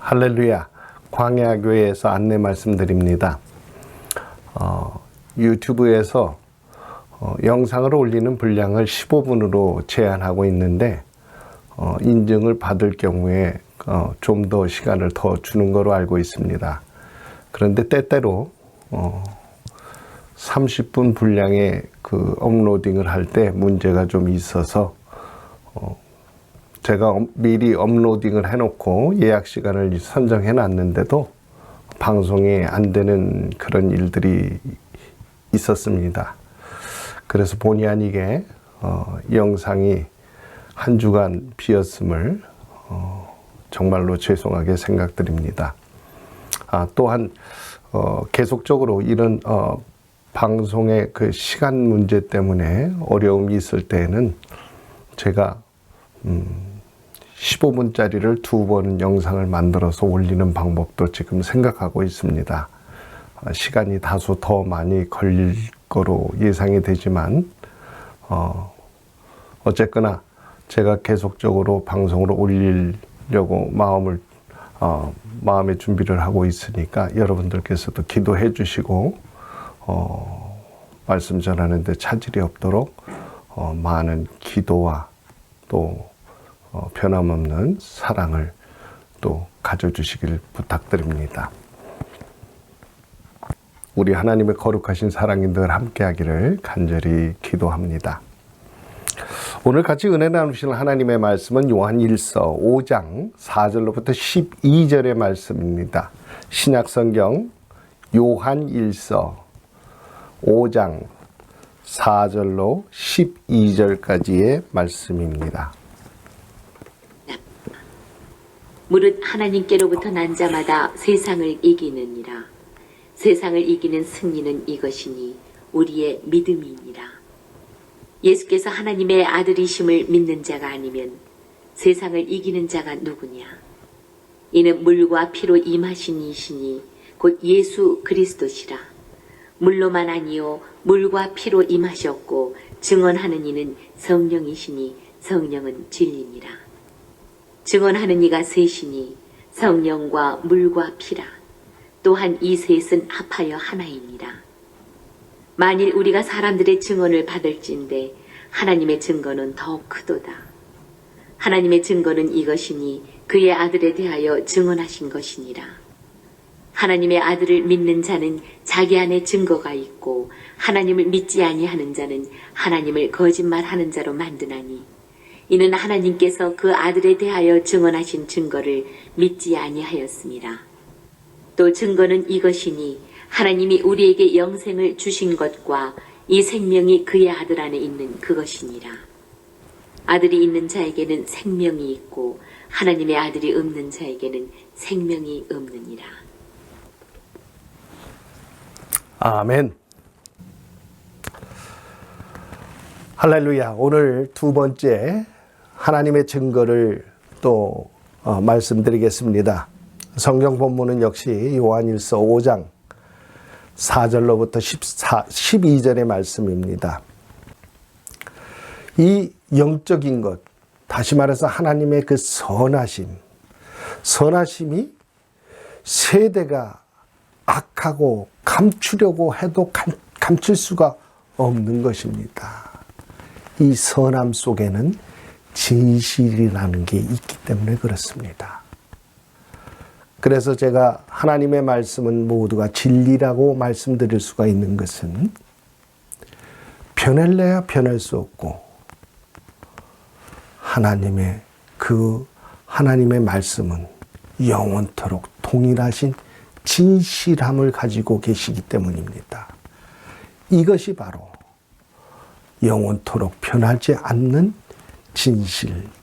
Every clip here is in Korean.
할렐루야, 광야교회에서 안내 말씀드립니다. 유튜브에서 영상을 올리는 분량을 15분으로 제한하고 있는데 인증을 받을 경우에 좀 더 시간을 더 주는 거로 알고 있습니다. 그런데 때때로 30분 분량의 그 업로딩을 할 때 문제가 좀 있어서 제가 미리 업로딩을 해놓고 예약 시간을 선정해 놨는데도 방송이 안 되는 그런 일들이 있었습니다. 그래서 본의 아니게 영상이 한 주간 비었음을 정말로 죄송하게 생각드립니다. 또한 계속적으로 이런 방송의 그 시간 문제 때문에 어려움이 있을 때에는 제가 15분짜리를 2번 영상을 만들어서 올리는 방법도 지금 생각하고 있습니다. 시간이 다소 더 많이 걸릴 거로 예상이 되지만 어쨌거나 제가 계속적으로 방송을 올리려고 마음의 준비를 하고 있으니까 여러분들께서도 기도해 주시고 말씀 전하는 데 차질이 없도록 많은 기도와 또 변함없는 사랑을 또 가져주시길 부탁드립니다. 우리 하나님의 거룩하신 사랑이 늘 함께하기를 간절히 기도합니다. 오늘 같이 은혜 나누시는 하나님의 말씀은 요한일서 5장 4절로부터 12절의 말씀입니다. 신약성경 요한일서 5장 4절로 12절까지의 말씀입니다. 무릇 하나님께로부터 난 자마다 세상을 이기느니라. 세상을 이기는 승리는 이것이니 우리의 믿음이니라. 예수께서 하나님의 아들이심을 믿는 자가 아니면 세상을 이기는 자가 누구냐? 이는 물과 피로 임하신 이시니 곧 예수 그리스도시라. 물로만 아니요 물과 피로 임하셨고 증언하는 이는 성령이시니 성령은 진리니라. 증언하는 이가 셋이니 성령과 물과 피라. 또한 이 셋은 합하여 하나이니라. 만일 우리가 사람들의 증언을 받을진대 하나님의 증거는 더욱 크도다. 하나님의 증거는 이것이니 그의 아들에 대하여 증언하신 것이니라. 하나님의 아들을 믿는 자는 자기 안에 증거가 있고 하나님을 믿지 아니하는 자는 하나님을 거짓말하는 자로 만드나니 이는 하나님께서 그 아들에 대하여 증언하신 증거를 믿지 아니하였습니다. 또 증거는 이것이니 하나님이 우리에게 영생을 주신 것과 이 생명이 그의 아들 안에 있는 그것이니라. 아들이 있는 자에게는 생명이 있고 하나님의 아들이 없는 자에게는 생명이 없느니라. 아멘. 할렐루야. 오늘 두 번째 하나님의 증거를 또 말씀드리겠습니다. 성경 본문은 역시 요한일서 5장 4절로부터 12절의 말씀입니다. 이 영적인 것, 다시 말해서 하나님의 그 선하심이 세대가 악하고 감추려고 해도 감출 수가 없는 것입니다. 이 선함 속에는 진실이라는 게 있기 때문에 그렇습니다. 그래서 제가 하나님의 말씀은 모두가 진리라고 말씀드릴 수가 있는 것은 변할래야 변할 수 없고 하나님의 말씀은 영원토록 동일하신 진실함을 가지고 계시기 때문입니다. 이것이 바로 영원토록 변하지 않는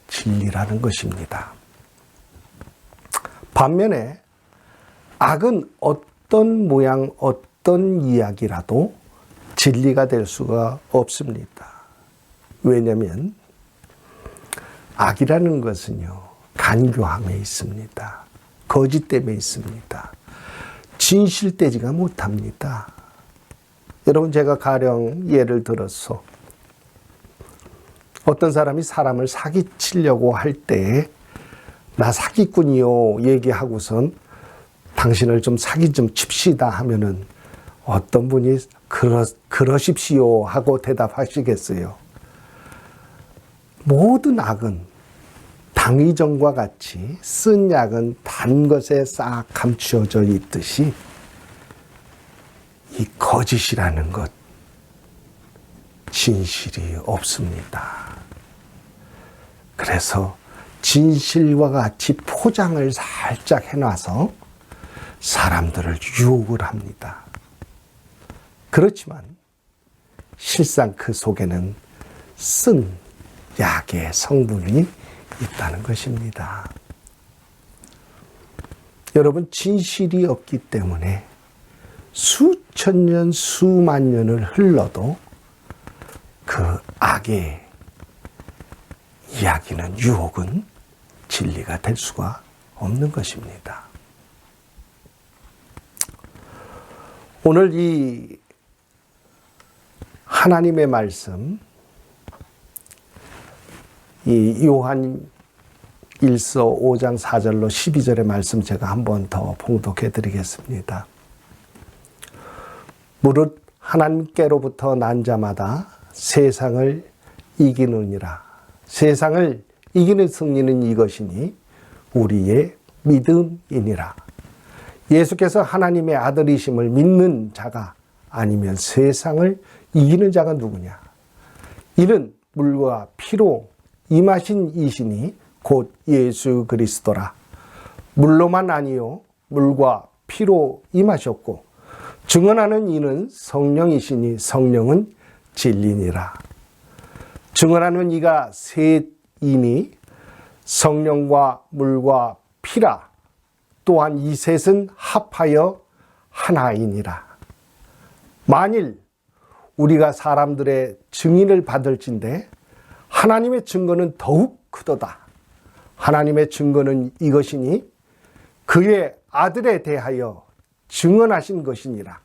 진리라는 것입니다. 반면에 악은 어떤 모양, 어떤 이야기라도 진리가 될 수가 없습니다. 왜냐하면 악이라는 것은요, 간교함에 있습니다. 거짓됨에 있습니다. 진실되지가 못합니다. 여러분, 제가 가령 예를 들어서 어떤 사람이 사람을 사기치려고 할 때에 나 사기꾼이요 얘기하고선 당신을 좀 사기 좀 칩시다 하면은 어떤 분이 그러십시오 하고 대답하시겠어요? 모든 악은 당의정과 같이 쓴 약은 단 것에 싹 감추어져 있듯이 이 거짓이라는 것, 진실이 없습니다. 그래서 진실과 같이 포장을 살짝 해놔서 사람들을 유혹을 합니다. 그렇지만 실상 그 속에는 쓴 약의 성분이 있다는 것입니다. 여러분, 진실이 없기 때문에 수천 년, 수만 년을 흘러도 그 악의 이야기는, 유혹은 진리가 될 수가 없는 것입니다. 오늘 이 하나님의 말씀, 이 요한 1서 5장 4절로 12절의 말씀 제가 한 번 더 봉독해 드리겠습니다. 무릇 하나님께로부터 난 자마다 세상을 이기느니라. 세상을 이기는 승리는 이것이니 우리의 믿음이니라. 예수께서 하나님의 아들이심을 믿는 자가 아니면 세상을 이기는 자가 누구냐? 이는 물과 피로 임하신 이시니 곧 예수 그리스도라. 물로만 아니요 물과 피로 임하셨고 증언하는 이는 성령이시니 성령은 진리니라. 증언하는 이가 셋이니 성령과 물과 피라. 또한 이 셋은 합하여 하나이니라. 만일 우리가 사람들의 증인을 받을진대 하나님의 증거는 더욱 크도다. 하나님의 증거는 이것이니 그의 아들에 대하여 증언하신 것이니라.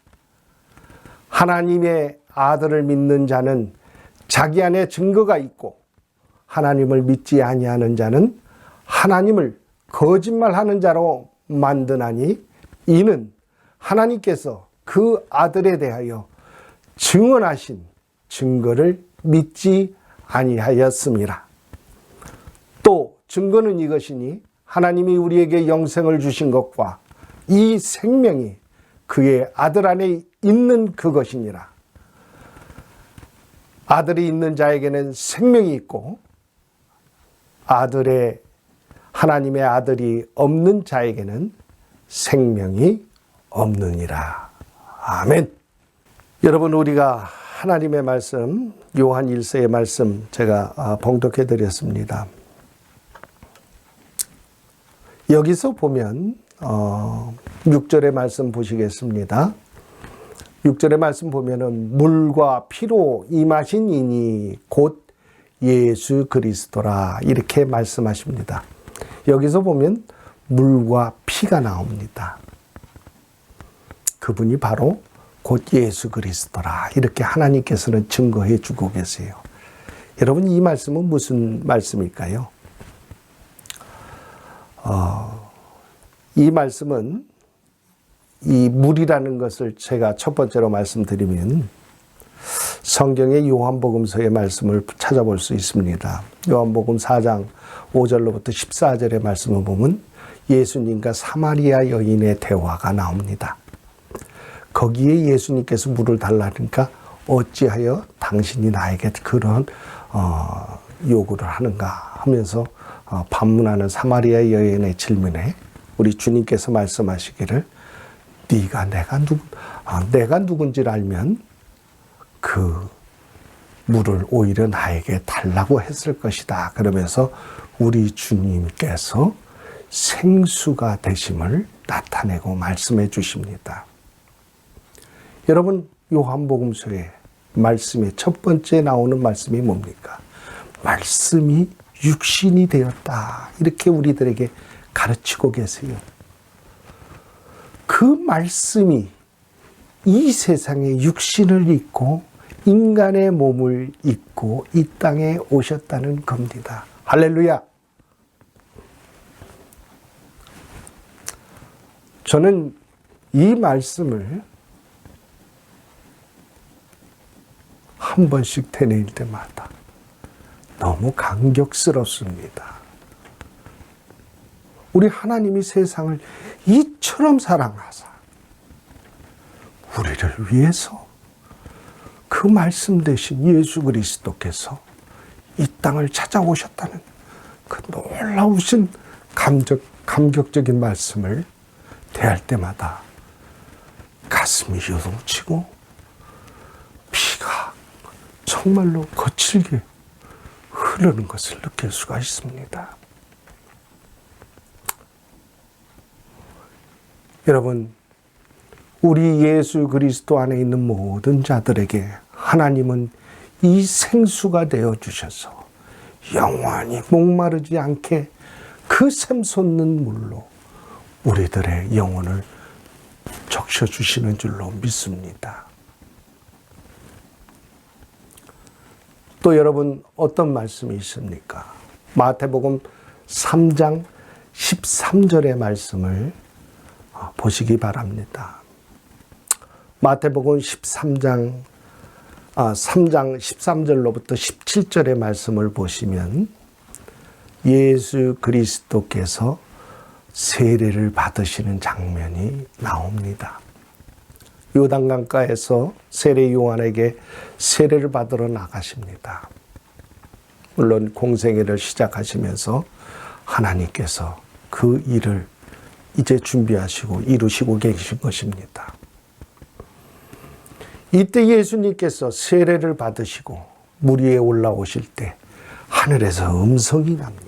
하나님의 아들을 믿는 자는 자기 안에 증거가 있고 하나님을 믿지 아니하는 자는 하나님을 거짓말하는 자로 만드나니 이는 하나님께서 그 아들에 대하여 증언하신 증거를 믿지 아니하였습니다. 또 증거는 이것이니 하나님이 우리에게 영생을 주신 것과 이 생명이 그의 아들 안에 있는 그것이니라. 아들이 있는 자에게는 생명이 있고 하나님의 아들이 없는 자에게는 생명이 없느니라. 아멘. 여러분, 우리가 하나님의 말씀, 요한 1서의 말씀 제가 봉독해 드렸습니다. 여기서 보면 6절의 말씀 보시겠습니다. 6절의 말씀 보면은 물과 피로 임하신 이니 곧 예수 그리스도라 이렇게 말씀하십니다. 여기서 보면 물과 피가 나옵니다. 그분이 바로 곧 예수 그리스도라 이렇게 하나님께서는 증거해 주고 계세요. 여러분, 이 말씀은 무슨 말씀일까요? 이 말씀은 이 물이라는 것을 제가 첫 번째로 말씀드리면 성경의 요한복음서의 말씀을 찾아볼 수 있습니다. 요한복음 4장 5절로부터 14절의 말씀을 보면 예수님과 사마리아 여인의 대화가 나옵니다. 거기에 예수님께서 물을 달라니까 어찌하여 당신이 나에게 그런 요구를 하는가 하면서 반문하는 사마리아 여인의 질문에 우리 주님께서 말씀하시기를 내가 누군지를 알면 그 물을 오히려 나에게 달라고 했을 것이다. 그러면서 우리 주님께서 생수가 되심을 나타내고 말씀해 주십니다. 여러분, 요한복음서의 말씀의 첫 번째 나오는 말씀이 뭡니까? 말씀이 육신이 되었다. 이렇게 우리들에게 가르치고 계세요. 그 말씀이 이 세상에 육신을 입고 인간의 몸을 입고 이 땅에 오셨다는 겁니다. 할렐루야. 저는 이 말씀을 한 번씩 되뇌일 때마다 너무 감격스럽습니다. 우리 하나님이 세상을 이처럼 사랑하사 우리를 위해서 그 말씀 되신 예수 그리스도께서 이 땅을 찾아오셨다는 그 놀라우신 감격적인 말씀을 대할 때마다 가슴이 요동치고 피가 정말로 거칠게 흐르는 것을 느낄 수가 있습니다. 여러분, 우리 예수 그리스도 안에 있는 모든 자들에게 하나님은 이 생수가 되어 주셔서 영원히 목마르지 않게 그 샘솟는 물로 우리들의 영혼을 적셔주시는 줄로 믿습니다. 또 여러분, 어떤 말씀이 있습니까? 마태복음 3장 13절의 말씀을 보시기 바랍니다. 마태복음 3장 13절로부터 17절의 말씀을 보시면 예수 그리스도께서 세례를 받으시는 장면이 나옵니다. 요단강가에서 세례 요한에게 세례를 받으러 나가십니다. 물론 공생애를 시작하시면서 하나님께서 그 일을 이제 준비하시고 이루시고 계신 것입니다. 이때 예수님께서 세례를 받으시고 물 위에 올라오실 때 하늘에서 음성이 납니다.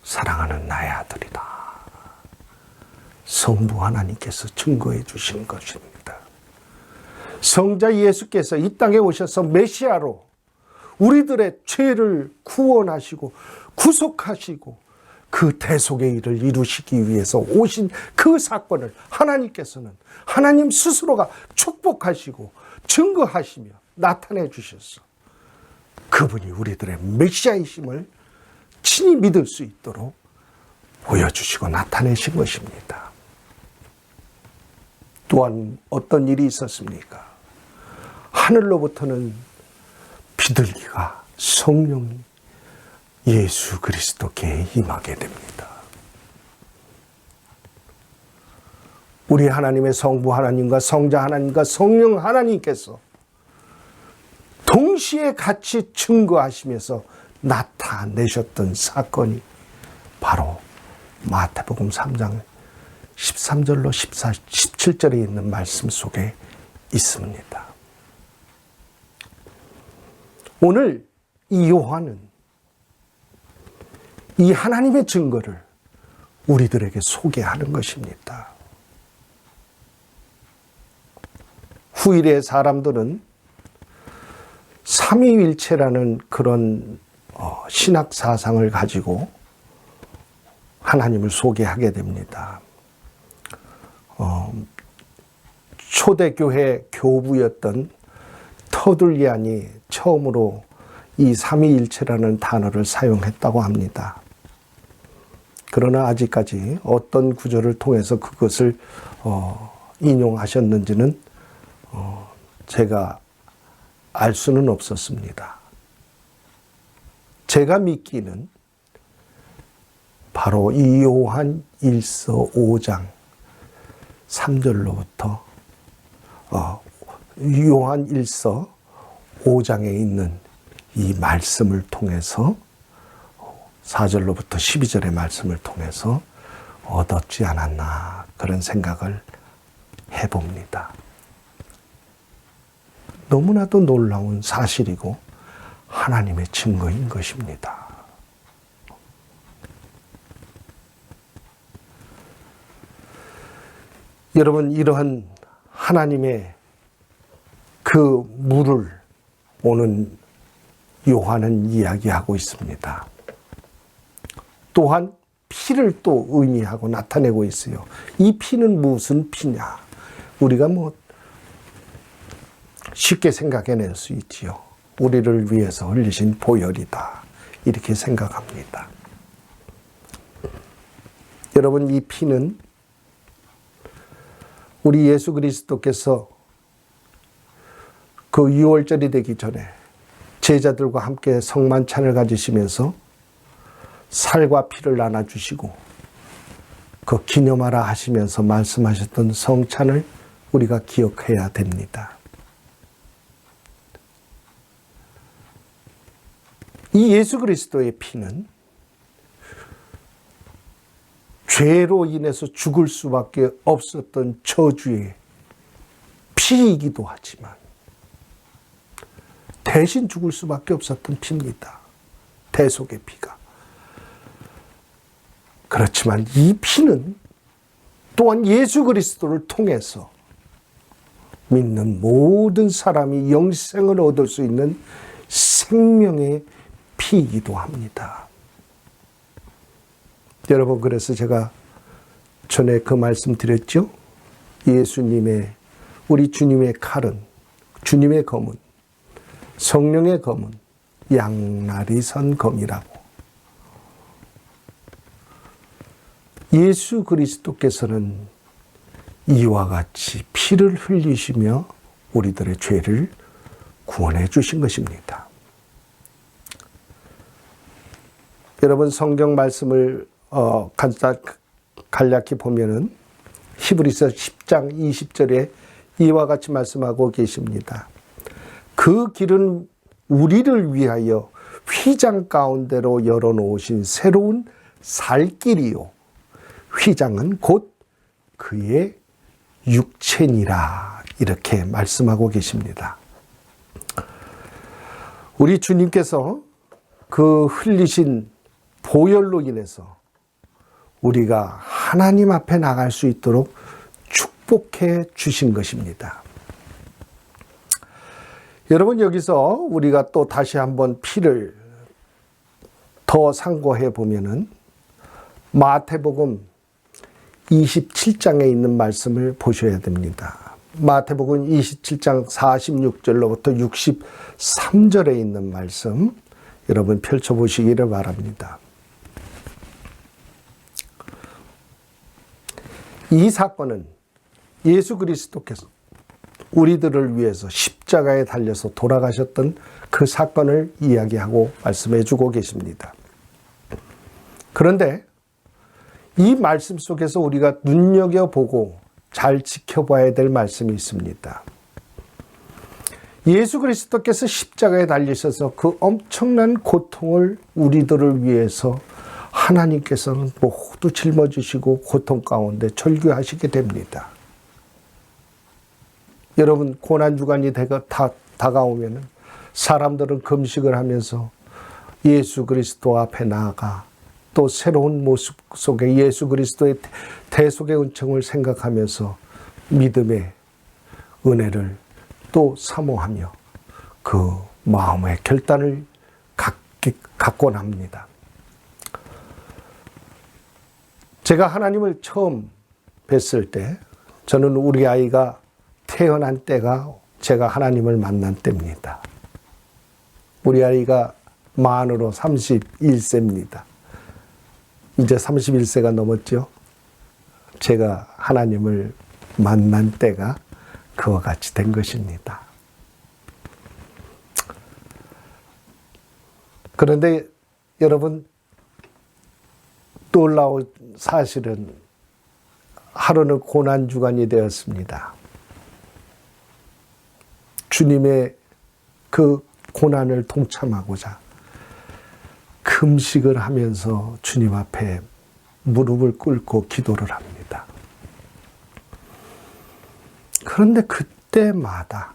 사랑하는 나의 아들이다. 성부 하나님께서 증거해 주시는 것입니다. 성자 예수께서 이 땅에 오셔서 메시아로 우리들의 죄를 구원하시고 구속하시고 그 대속의 일을 이루시기 위해서 오신 그 사건을 하나님께서는 하나님 스스로가 축복하시고 증거하시며 나타내 주셔서 그분이 우리들의 메시아이심을 친히 믿을 수 있도록 보여주시고 나타내신 것입니다. 또한 어떤 일이 있었습니까? 하늘로부터는 비둘기가 성령이 예수 그리스도께 임하게 됩니다. 우리 하나님의 성부 하나님과 성자 하나님과 성령 하나님께서 동시에 같이 증거하시면서 나타내셨던 사건이 바로 마태복음 3장 13절로 17절에 있는 말씀 속에 있습니다. 오늘 이 요한은 이 하나님의 증거를 우리들에게 소개하는 것입니다. 후일의 사람들은 삼위일체라는 그런 신학 사상을 가지고 하나님을 소개하게 됩니다. 초대교회 교부였던 터둘리안이 처음으로 이 삼위일체라는 단어를 사용했다고 합니다. 그러나 아직까지 어떤 구절을 통해서 그것을 인용하셨는지는 제가 알 수는 없었습니다. 제가 믿기는 바로 이 요한 1서 5장 3절로부터 요한 1서 5장에 있는 이 말씀을 통해서 4절로부터 12절의 말씀을 통해서 얻었지 않았나 그런 생각을 해봅니다. 너무나도 놀라운 사실이고 하나님의 증거인 것입니다. 여러분, 이러한 하나님의 그 물을 오는 요한은 이야기하고 있습니다. 또한 피를 또 의미하고 나타내고 있어요. 이 피는 무슨 피냐? 우리가 쉽게 생각해낼 수 있지요. 우리를 위해서 흘리신 보혈이다. 이렇게 생각합니다. 여러분, 이 피는 우리 예수 그리스도께서 그 유월절이 되기 전에 제자들과 함께 성만찬을 가지시면서 살과 피를 나눠주시고 그 기념하라 하시면서 말씀하셨던 성찬을 우리가 기억해야 됩니다. 이 예수 그리스도의 피는 죄로 인해서 죽을 수밖에 없었던 저주의 피이기도 하지만 대신 죽을 수밖에 없었던 피입니다. 대속의 피가. 그렇지만 이 피는 또한 예수 그리스도를 통해서 믿는 모든 사람이 영생을 얻을 수 있는 생명의 피이기도 합니다. 여러분, 그래서 제가 전에 그 말씀 드렸죠? 우리 주님의 칼은, 주님의 검은, 성령의 검은 양날이 선 검이라고. 예수 그리스도께서는 이와 같이 피를 흘리시며 우리들의 죄를 구원해 주신 것입니다. 여러분, 성경 말씀을 간략히 보면은 히브리서 10장 20절에 이와 같이 말씀하고 계십니다. 그 길은 우리를 위하여 휘장 가운데로 열어놓으신 새로운 살길이요. 휘장은 곧 그의 육체니라. 이렇게 말씀하고 계십니다. 우리 주님께서 그 흘리신 보혈로 인해서 우리가 하나님 앞에 나갈 수 있도록 축복해 주신 것입니다. 여러분, 여기서 우리가 또 다시 한번 피를 더 상고해 보면은 마태복음 27장에 있는 말씀을 보셔야 됩니다. 마태복음 27장 46절로부터 63절에 있는 말씀 여러분 펼쳐보시기를 바랍니다. 이 사건은 예수 그리스도께서 우리들을 위해서 십자가에 달려서 돌아가셨던 그 사건을 이야기하고 말씀해 주고 계십니다. 그런데 이 말씀 속에서 우리가 눈여겨보고 잘 지켜봐야 될 말씀이 있습니다. 예수 그리스도께서 십자가에 달리셔서 그 엄청난 고통을 우리들을 위해서 하나님께서는 모두 짊어지시고 고통 가운데 절규하시게 됩니다. 여러분, 고난주간이 다가오면 사람들은 금식을 하면서 예수 그리스도 앞에 나아가 또 새로운 모습 속에 예수 그리스도의 대속의 은총을 생각하면서 믿음의 은혜를 또 사모하며 그 마음의 결단을 갖곤 합니다. 제가 하나님을 처음 뵀을 때 저는 우리 아이가 태어난 때가 제가 하나님을 만난 때입니다. 우리 아이가 만으로 31세입니다. 이제 31세가 넘었죠. 제가 하나님을 만난 때가 그와 같이 된 것입니다. 그런데 여러분, 놀라운 사실은 하루는 고난주간이 되었습니다. 주님의 그 고난을 동참하고자 금식을 하면서 주님 앞에 무릎을 꿇고 기도를 합니다. 그런데 그때마다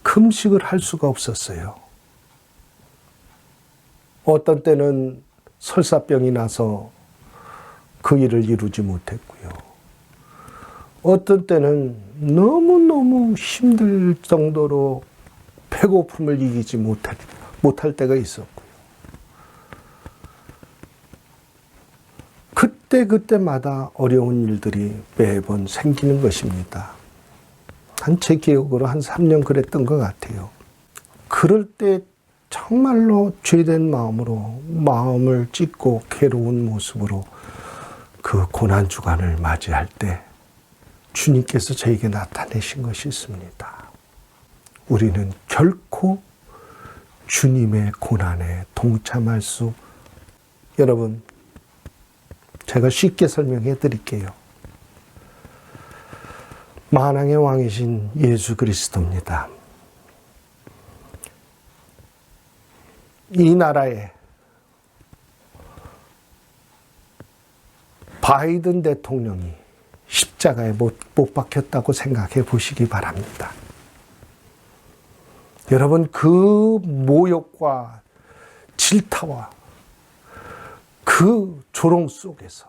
금식을 할 수가 없었어요. 어떤 때는 설사병이 나서 그 일을 이루지 못했고요. 어떤 때는 너무너무 힘들 정도로 배고픔을 이기지 못할 때가 있었고요. 그때마다 어려운 일들이 매번 생기는 것입니다. 제 기억으로 한 3년 그랬던 것 같아요. 그럴 때 정말로 죄된 마음으로 마음을 찢고 괴로운 모습으로 그 고난 주간을 맞이할 때 주님께서 저에게 나타내신 것이 있습니다. 우리는 결코 주님의 고난에 동참할 수, 여러분, 제가 쉽게 설명해 드릴게요. 만왕의 왕이신 예수 그리스도입니다. 이 나라에 바이든 대통령이 십자가에 못 박혔다고 생각해 보시기 바랍니다. 여러분, 그 모욕과 질타와 그 조롱 속에서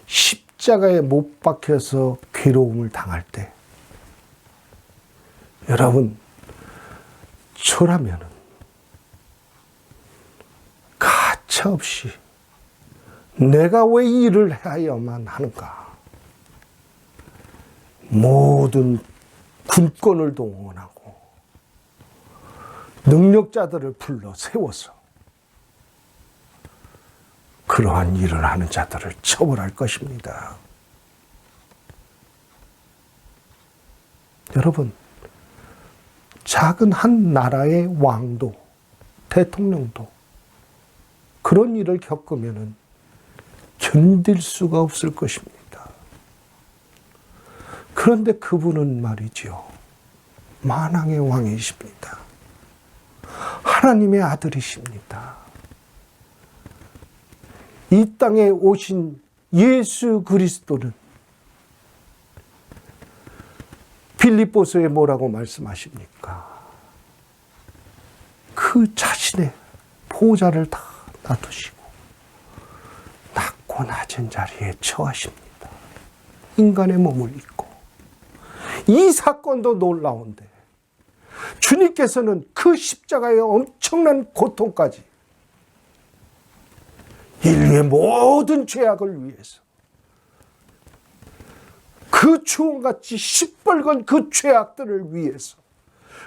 십자가에 못 박혀서 괴로움을 당할 때, 여러분, 저라면은 가차없이 내가 왜 이 일을 해야만 하는가? 모든 군권을 동원하고 능력자들을 불러 세워서 그러한 일을 하는 자들을 처벌할 것입니다. 여러분, 작은 한 나라의 왕도, 대통령도 그런 일을 겪으면은 견딜 수가 없을 것입니다. 그런데 그분은 말이죠, 만왕의 왕이십니다. 하나님의 아들이십니다. 이 땅에 오신 예수 그리스도는 빌립보서에 뭐라고 말씀하십니까? 그 자신의 보좌를 다 놔두시고 낮고 낮은 자리에 처하십니다. 인간의 몸을 입고. 이 사건도 놀라운데 주님께서는 그 십자가의 엄청난 고통까지 인류의 모든 죄악을 위해서 그 주홍같이 시뻘건 그 죄악들을 위해서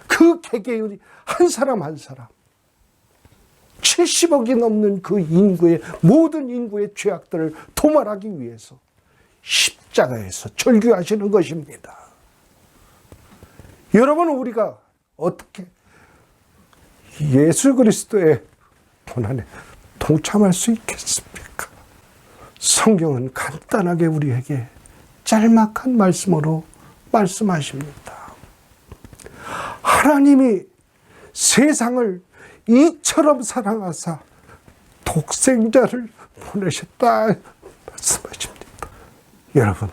그 개개인이 한 사람 한 사람 70억이 넘는 그 인구의 모든 인구의 죄악들을 도말하기 위해서 십자가에서 절규하시는 것입니다. 여러분, 우리가 어떻게 예수 그리스도의 고난에 동참할 수 있겠습니까? 성경은 간단하게 우리에게 짤막한 말씀으로 말씀하십니다. 하나님이 세상을 이처럼 사랑하사 독생자를 보내셨다 말씀하십니다. 여러분,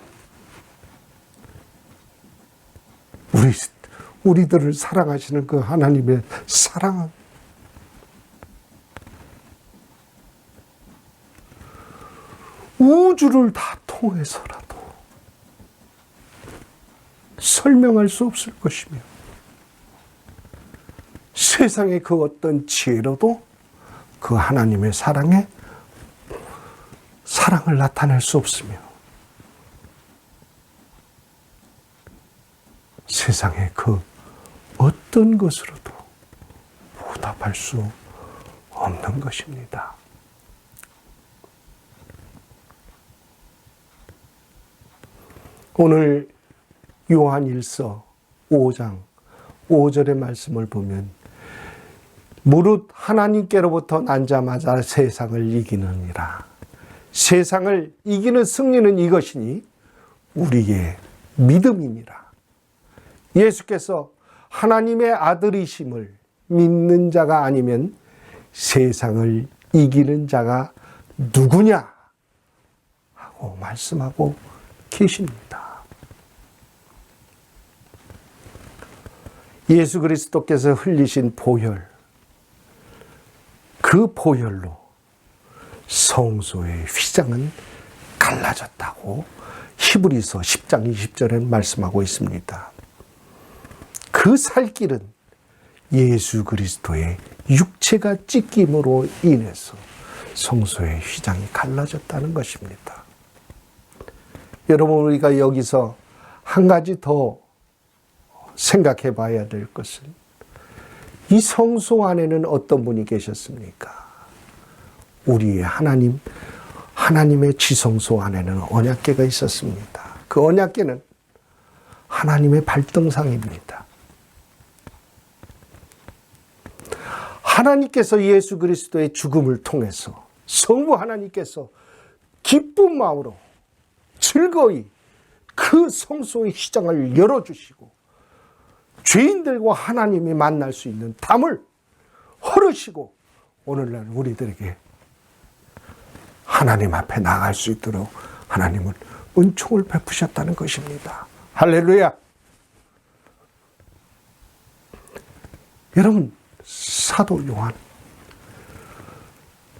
우리들을 사랑하시는 그 하나님의 사랑은 우주를 다 통해서라도 설명할 수 없을 것이며 세상의 그 어떤 지혜로도 그 하나님의 사랑을 나타낼 수 없으며 세상의 그 어떤 것으로도 보답할 수 없는 것입니다. 오늘 요한일서 5장 5절의 말씀을 보면 무릇 하나님께로부터 난자마자 세상을 이기느니라. 세상을 이기는 승리는 이것이니 우리의 믿음이니라. 예수께서 하나님의 아들이심을 믿는 자가 아니면 세상을 이기는 자가 누구냐 하고 말씀하고 계십니다. 예수 그리스도께서 흘리신 보혈, 그 보혈로 성소의 휘장은 갈라졌다고 히브리서 10장 20절에 말씀하고 있습니다. 그 살길은 예수 그리스도의 육체가 찢김으로 인해서 성소의 휘장이 갈라졌다는 것입니다. 여러분, 우리가 여기서 한 가지 더 생각해 봐야 될 것은 이 성소 안에는 어떤 분이 계셨습니까? 우리의 하나님, 하나님의 지성소 안에는 언약궤가 있었습니다. 그 언약궤는 하나님의 발등상입니다. 하나님께서 예수 그리스도의 죽음을 통해서 성부 하나님께서 기쁜 마음으로 즐거이 그 성소의 시장을 열어주시고 죄인들과 하나님이 만날 수 있는 담을 허르시고 오늘날 우리들에게 하나님 앞에 나갈 수 있도록 하나님은 은총을 베푸셨다는 것입니다. 할렐루야. 여러분, 사도 요한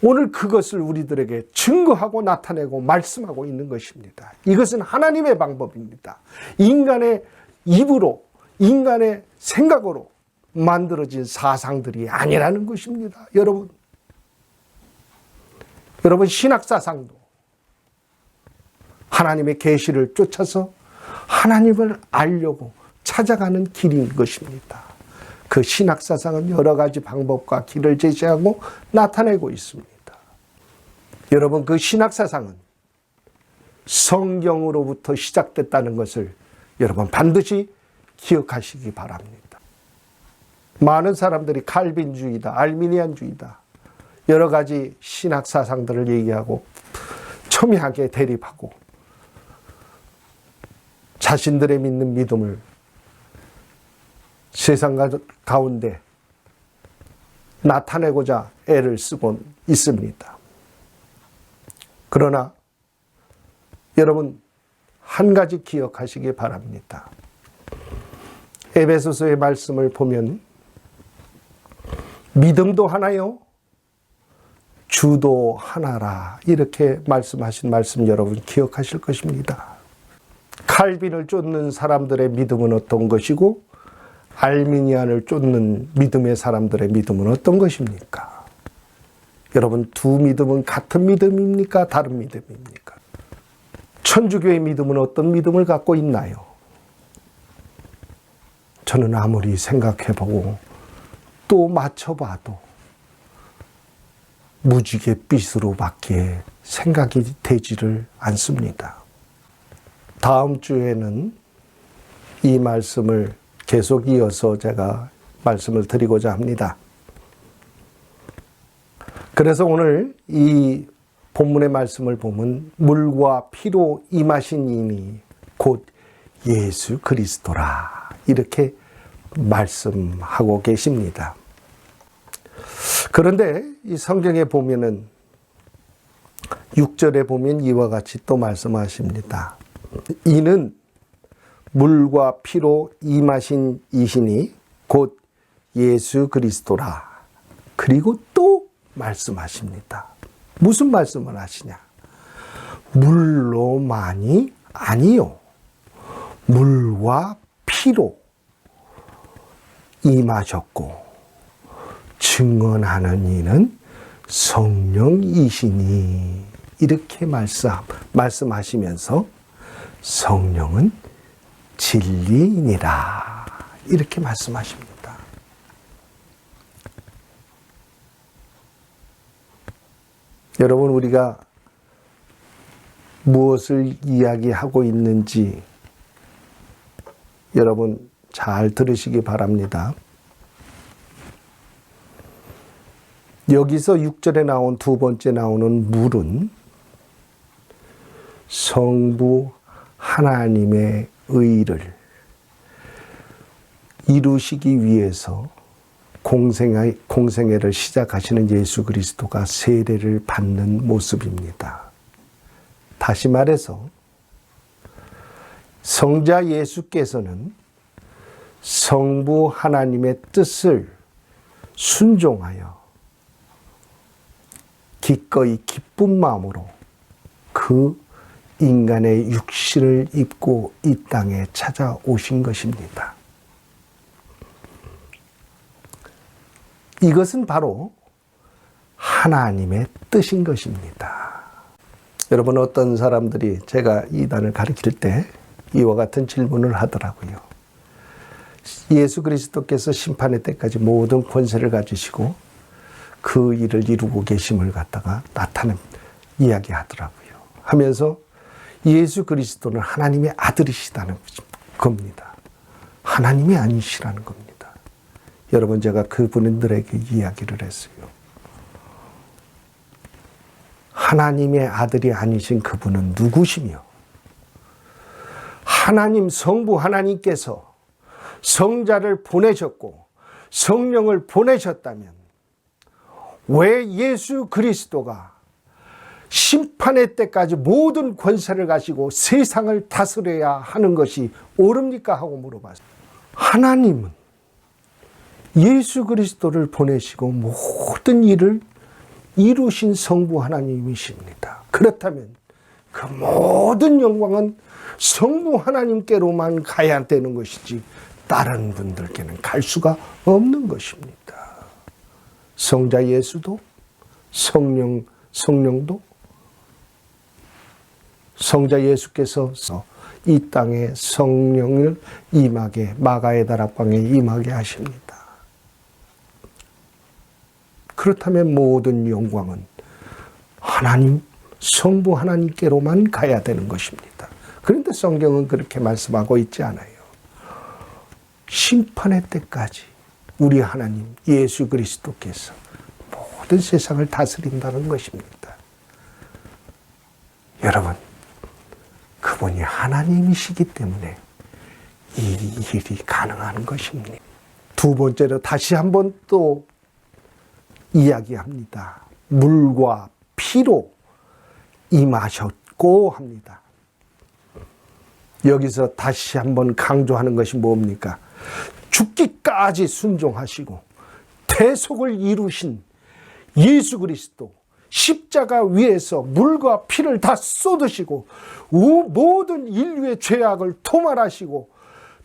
오늘 그것을 우리들에게 증거하고 나타내고 말씀하고 있는 것입니다. 이것은 하나님의 방법입니다. 인간의 입으로, 인간의 생각으로 만들어진 사상들이 아니라는 것입니다. 여러분 신학사상도 하나님의 계시를 쫓아서 하나님을 알려고 찾아가는 길인 것입니다. 그 신학사상은 여러 가지 방법과 길을 제시하고 나타내고 있습니다. 여러분, 그 신학사상은 성경으로부터 시작됐다는 것을 여러분 반드시 기억하시기 바랍니다. 많은 사람들이 칼빈주의다, 알미니안주의다, 여러 가지 신학사상들을 얘기하고 첨예하게 대립하고 자신들의 믿는 믿음을 세상 가운데 나타내고자 애를 쓰고 있습니다. 그러나 여러분 한 가지 기억하시기 바랍니다. 에베소서의 말씀을 보면 믿음도 하나요, 주도 하나라 이렇게 말씀하신 말씀 여러분 기억하실 것입니다. 칼빈을 쫓는 사람들의 믿음은 어떤 것이고 알미니안을 쫓는 믿음의 사람들의 믿음은 어떤 것입니까? 여러분 두 믿음은 같은 믿음입니까? 다른 믿음입니까? 천주교의 믿음은 어떤 믿음을 갖고 있나요? 저는 아무리 생각해보고 또 맞춰봐도 무지갯빛으로밖에 생각이 되지를 않습니다. 다음 주에는 이 말씀을 계속 이어서 제가 말씀을 드리고자 합니다. 그래서 오늘 이 본문의 말씀을 보면 물과 피로 임하신 이니 곧 예수 그리스도라 이렇게 말씀하고 계십니다. 그런데 이 성경에 보면은 6절에 보면 이와 같이 또 말씀하십니다. 이는 물과 피로 임하신 이시니 곧 예수 그리스도라. 그리고 또 말씀하십니다. 무슨 말씀을 하시냐? 물로만이 아니요. 물과 피로 임하셨고 증언하는 이는 성령이시니 이렇게 말씀하시면서 성령은 진리이니라 이렇게 말씀하십니다. 여러분 우리가 무엇을 이야기하고 있는지 여러분 잘 들으시기 바랍니다. 여기서 6절에 나온 두 번째 나오는 물은 성부 하나님의 의를 이루시기 위해서 공생애를 시작하시는 예수 그리스도가 세례를 받는 모습입니다. 다시 말해서 성자 예수께서는 성부 하나님의 뜻을 순종하여 기꺼이 기쁜 마음으로 그 인간의 육신을 입고 이 땅에 찾아오신 것입니다. 이것은 바로 하나님의 뜻인 것입니다. 여러분 어떤 사람들이 제가 이단을 가르칠 때 이와 같은 질문을 하더라고요. 예수 그리스도께서 심판의 때까지 모든 권세를 가지시고 그 일을 이루고 계심을 갖다가 이야기하더라고요. 하면서 예수 그리스도는 하나님의 아들이시다는 겁니다. 하나님이 아니시라는 겁니다. 여러분, 제가 그분들에게 이야기를 했어요. 하나님의 아들이 아니신 그분은 누구시며, 하나님 성부 하나님께서 성자를 보내셨고 성령을 보내셨다면 왜 예수 그리스도가 심판의 때까지 모든 권세를 가지고 세상을 다스려야 하는 것이 옳습니까? 하고 물어봤어요. 하나님은 예수 그리스도를 보내시고 모든 일을 이루신 성부 하나님이십니다. 그렇다면 그 모든 영광은 성부 하나님께로만 가야 되는 것이지 다른 분들께는 갈 수가 없는 것입니다. 성자 예수도 성령도 성자 예수께서 이 땅에 성령을 임하게, 마가의 다락방에 임하게 하십니다. 그렇다면 모든 영광은 하나님, 성부 하나님께로만 가야 되는 것입니다. 그런데 성경은 그렇게 말씀하고 있지 않아요. 심판의 때까지 우리 하나님 예수 그리스도께서 모든 세상을 다스린다는 것입니다. 여러분, 그분이 하나님이시기 때문에 이 일이 가능한 것입니다. 두 번째로 다시 한번 또 이야기합니다. 물과 피로 임하셨고 합니다. 여기서 다시 한번 강조하는 것이 뭡니까? 죽기까지 순종하시고 대속을 이루신 예수 그리스도, 십자가 위에서 물과 피를 다 쏟으시고 모든 인류의 죄악을 토말하시고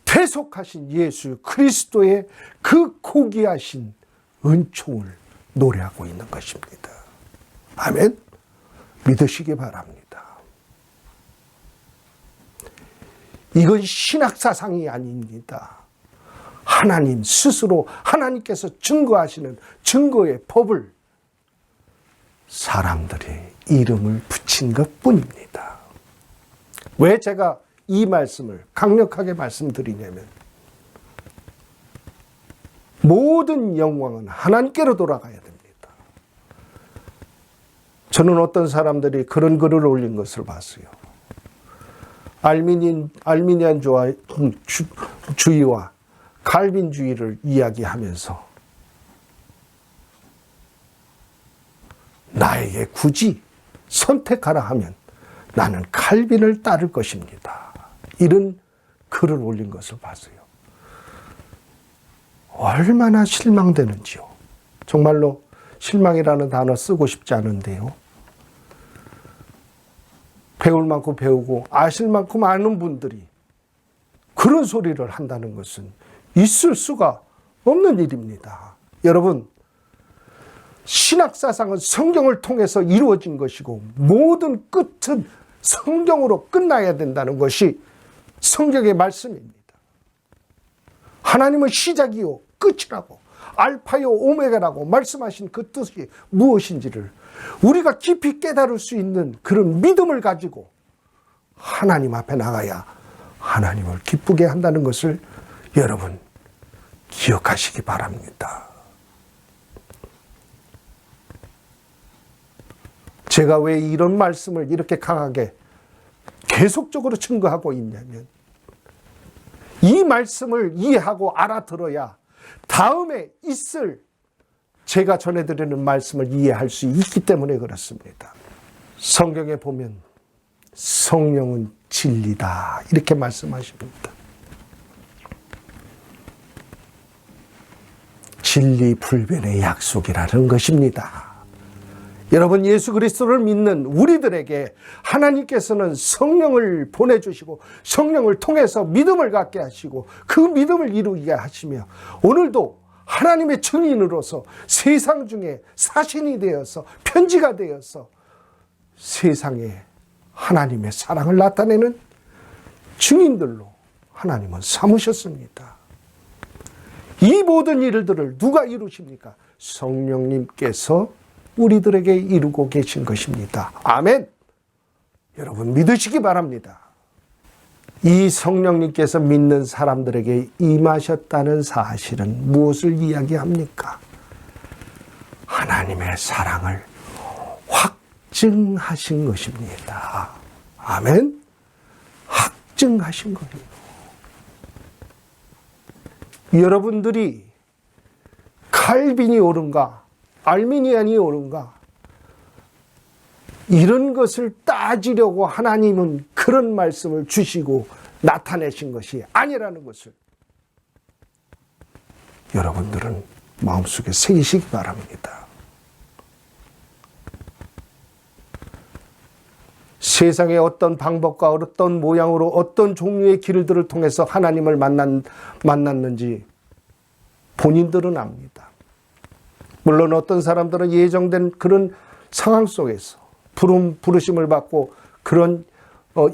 대속하신 예수 그리스도의 그 고귀하신 은총을 노래하고 있는 것입니다. 아멘. 믿으시기 바랍니다. 이건 신학사상이 아닙니다. 하나님 스스로, 하나님께서 증거하시는 증거의 법을 사람들이 이름을 붙인 것뿐입니다. 왜 제가 이 말씀을 강력하게 말씀드리냐면, 모든 영광은 하나님께로 돌아가야 됩니다. 저는 어떤 사람들이 그런 글을 올린 것을 봤어요. 알미니안 주의와 칼빈주의를 이야기하면서 나에게 굳이 선택하라 하면 나는 칼빈을 따를 것입니다. 이런 글을 올린 것을 봤어요. 얼마나 실망되는지요. 정말로 실망이라는 단어 쓰고 싶지 않은데요. 배울 만큼 배우고 아실 만큼 아는 분들이 그런 소리를 한다는 것은 있을 수가 없는 일입니다. 여러분, 신학사상은 성경을 통해서 이루어진 것이고 모든 끝은 성경으로 끝나야 된다는 것이 성경의 말씀입니다. 하나님은 시작이요 끝이라고, 알파요 오메가라고 말씀하신 그 뜻이 무엇인지를 우리가 깊이 깨달을 수 있는 그런 믿음을 가지고 하나님 앞에 나가야 하나님을 기쁘게 한다는 것을 여러분 기억하시기 바랍니다. 제가 왜 이런 말씀을 이렇게 강하게 계속적으로 증거하고 있냐면, 이 말씀을 이해하고 알아들어야 다음에 있을 제가 전해드리는 말씀을 이해할 수 있기 때문에 그렇습니다. 성경에 보면 성령은 진리다 이렇게 말씀하십니다. 진리 불변의 약속이라는 것입니다. 여러분, 예수 그리스도를 믿는 우리들에게 하나님께서는 성령을 보내주시고 성령을 통해서 믿음을 갖게 하시고 그 믿음을 이루게 하시며 오늘도 하나님의 증인으로서 세상 중에 사신이 되어서 편지가 되어서 세상에 하나님의 사랑을 나타내는 증인들로 하나님은 삼으셨습니다. 이 모든 일들을 누가 이루십니까? 성령님께서 우리들에게 이루고 계신 것입니다. 아멘. 여러분 믿으시기 바랍니다. 이 성령님께서 믿는 사람들에게 임하셨다는 사실은 무엇을 이야기합니까? 하나님의 사랑을 확증하신 것입니다. 아멘. 확증하신 거예요. 여러분들이 칼빈이 옳은가 알미니안이 옳은가 이런 것을 따지려고 하나님은 그런 말씀을 주시고 나타내신 것이 아니라는 것을 여러분들은 마음속에 새기시기 바랍니다. 세상의 어떤 방법과 어떤 모양으로 어떤 종류의 길들을 통해서 하나님을 만났는지 본인들은 압니다. 물론 어떤 사람들은 예정된 그런 상황 속에서 부르심을 받고 그런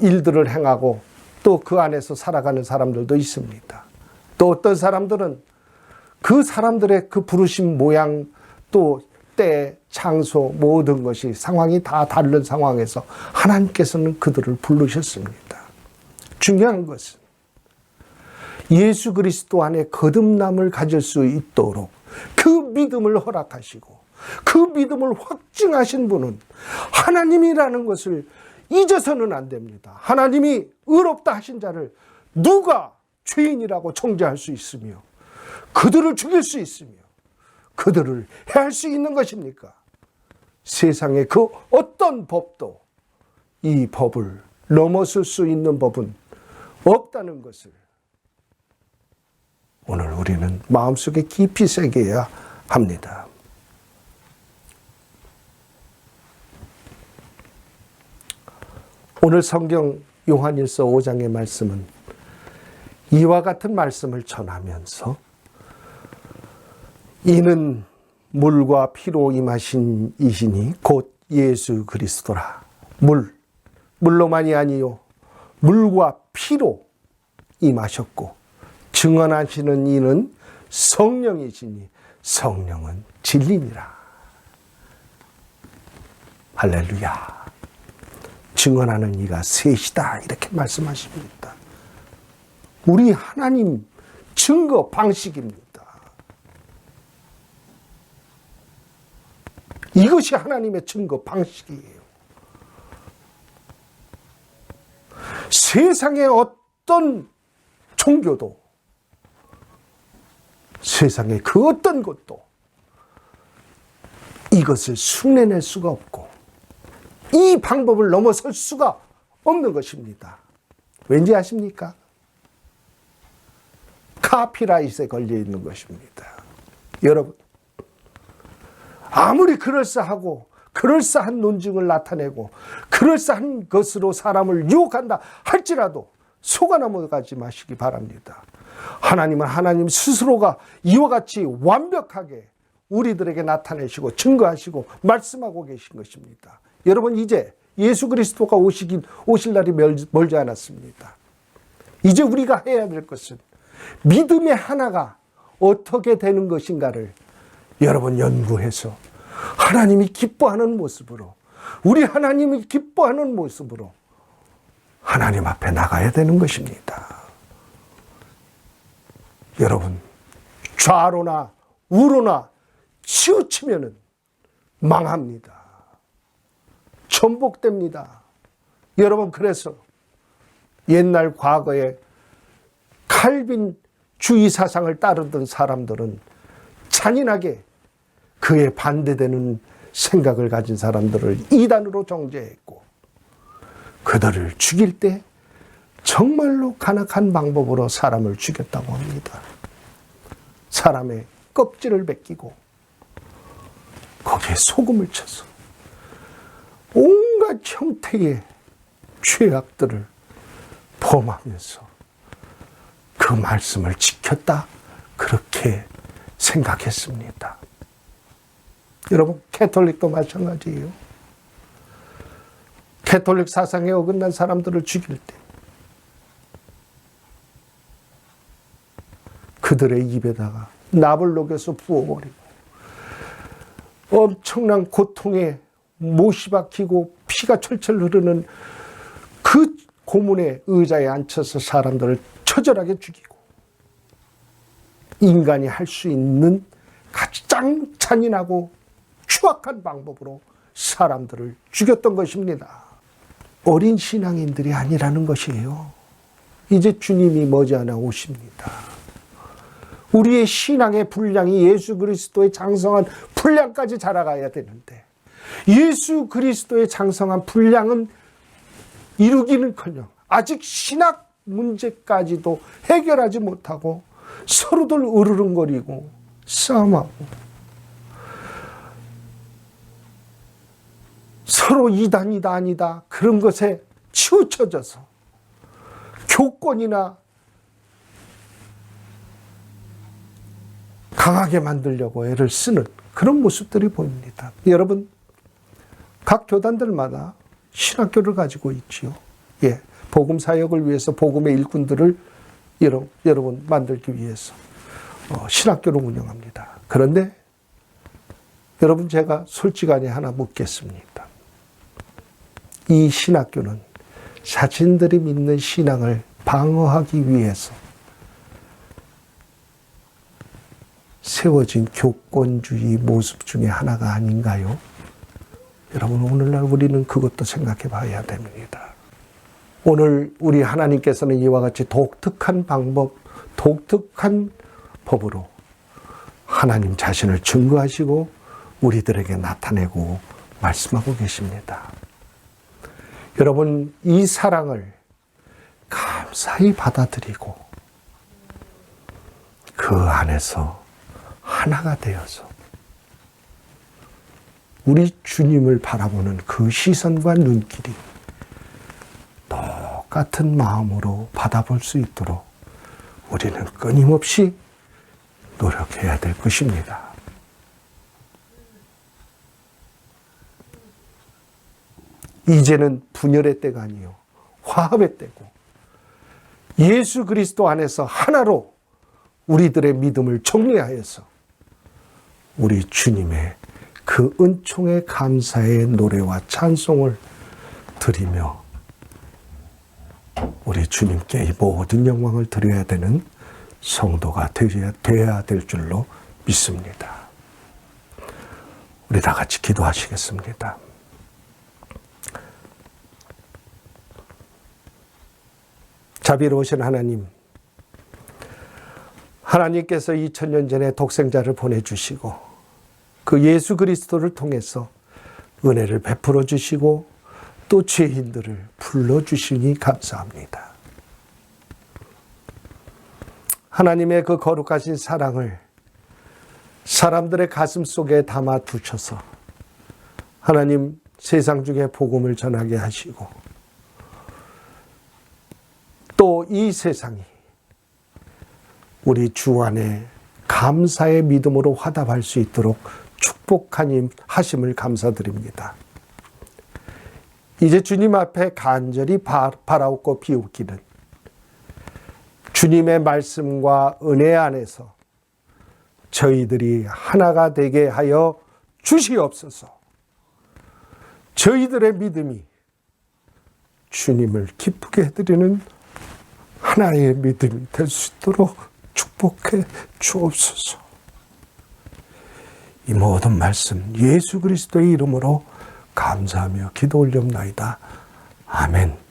일들을 행하고 또 그 안에서 살아가는 사람들도 있습니다. 또 어떤 사람들은 그 사람들의 그 부르심 모양 또 때, 장소 모든 것이 상황이 다 다른 상황에서 하나님께서는 그들을 부르셨습니다. 중요한 것은 예수 그리스도 안에 거듭남을 가질 수 있도록 그 믿음을 허락하시고 그 믿음을 확증하신 분은 하나님이라는 것을 잊어서는 안 됩니다. 하나님이 의롭다 하신 자를 누가 죄인이라고 정죄할 수 있으며 그들을 죽일 수 있으며 그들을 해할 수 있는 것입니까? 세상의 그 어떤 법도 이 법을 넘어설 수 있는 법은 없다는 것을 오늘 우리는 마음속에 깊이 새겨야 합니다. 오늘 성경 요한일서 5장의 말씀은 이와 같은 말씀을 전하면서 이는 물과 피로 임하신 이시니 곧 예수 그리스도라. 물로만이 아니요 물과 피로 임하셨고 증언하시는 이는 성령이시니 성령은 진리니라. 할렐루야. 증언하는 이가 셋이다 이렇게 말씀하십니다. 우리 하나님 증거 방식입니다. 이것이 하나님의 증거 방식이에요. 세상의 어떤 종교도 세상의 그 어떤 것도 이것을 흉내낼 수가 없고 이 방법을 넘어설 수가 없는 것입니다. 왠지 아십니까? 카피라이트에 걸려 있는 것입니다. 여러분 아무리 그럴싸하고 그럴싸한 논증을 나타내고 그럴싸한 것으로 사람을 유혹한다 할지라도 속아 넘어가지 마시기 바랍니다. 하나님은 하나님 스스로가 이와 같이 완벽하게 우리들에게 나타내시고 증거하시고 말씀하고 계신 것입니다. 여러분 이제 예수 그리스도가 오실 날이 멀지 않았습니다. 이제 우리가 해야 될 것은 믿음의 하나가 어떻게 되는 것인가를 여러분 연구해서 하나님이 기뻐하는 모습으로 우리 하나님이 기뻐하는 모습으로 하나님 앞에 나가야 되는 것입니다. 여러분 좌로나 우로나 치우치면은 망합니다. 전복됩니다. 여러분 그래서 옛날 과거에 칼빈 주의 사상을 따르던 사람들은 잔인하게 그에 반대되는 생각을 가진 사람들을 이단으로 정죄했고 그들을 죽일 때 정말로 간악한 방법으로 사람을 죽였다고 합니다. 사람의 껍질을 벗기고 거기에 소금을 쳐서 온갖 형태의 죄악들을 범하면서 그 말씀을 지켰다 그렇게 생각했습니다. 여러분 캐톨릭도 마찬가지예요. 캐톨릭 사상에 어긋난 사람들을 죽일 때 그들의 입에다가 납을 녹여서 부어버리고 엄청난 고통에 못이 박히고 피가 철철 흐르는 그 고문의 의자에 앉혀서 사람들을 처절하게 죽이고 인간이 할 수 있는 가장 잔인하고 추악한 방법으로 사람들을 죽였던 것입니다. 어린 신앙인들이 아니라는 것이에요. 이제 주님이 머지않아 오십니다. 우리의 신앙의 분량이 예수 그리스도의 장성한 분량까지 자라가야 되는데 예수 그리스도의 장성한 분량은 이루기는커녕 아직 신학 문제까지도 해결하지 못하고 서로들 으르렁거리고 싸움하고 서로 이단이다 아니다 그런 것에 치우쳐져서 교권이나 강하게 만들려고 애를 쓰는 그런 모습들이 보입니다. 여러분, 각 교단들마다 신학교를 가지고 있지요. 예, 복음 사역을 위해서 복음의 일꾼들을 여러분 만들기 위해서 신학교를 운영합니다. 그런데 여러분, 제가 솔직하게 하나 묻겠습니다. 이 신학교는 자신들이 믿는 신앙을 방어하기 위해서 세워진 교권주의 모습 중에 하나가 아닌가요? 여러분, 오늘날 우리는 그것도 생각해 봐야 됩니다. 오늘 우리 하나님께서는 이와 같이 독특한 방법, 독특한 법으로 하나님 자신을 증거하시고 우리들에게 나타내고 말씀하고 계십니다. 여러분, 이 사랑을 감사히 받아들이고 그 안에서 하나가 되어서 우리 주님을 바라보는 그 시선과 눈길이 똑같은 마음으로 받아볼 수 있도록 우리는 끊임없이 노력해야 될 것입니다. 이제는 분열의 때가 아니요 화합의 때고 예수 그리스도 안에서 하나로 우리들의 믿음을 정리하여서 우리 주님의 그 은총의 감사의 노래와 찬송을 드리며 우리 주님께 이 모든 영광을 드려야 되는 성도가 되어야 될 줄로 믿습니다. 우리 다 같이 기도하시겠습니다. 자비로우신 하나님, 하나님께서 2000년 전에 독생자를 보내주시고 그 예수 그리스도를 통해서 은혜를 베풀어 주시고 또 죄인들을 불러주시니 감사합니다. 하나님의 그 거룩하신 사랑을 사람들의 가슴 속에 담아 두셔서 하나님 세상 중에 복음을 전하게 하시고 또 이 세상이 우리 주 안에 감사의 믿음으로 화답할 수 있도록 축복하님 하심을 감사드립니다. 이제 주님 앞에 간절히 바라옵고 비웃기는 주님의 말씀과 은혜 안에서 저희들이 하나가 되게 하여 주시옵소서. 저희들의 믿음이 주님을 기쁘게 해드리는 하나의 믿음이 될 수 있도록 축복해 주옵소서. 이 모든 말씀 예수 그리스도의 이름으로 감사하며 기도 올려옵나이다. 아멘.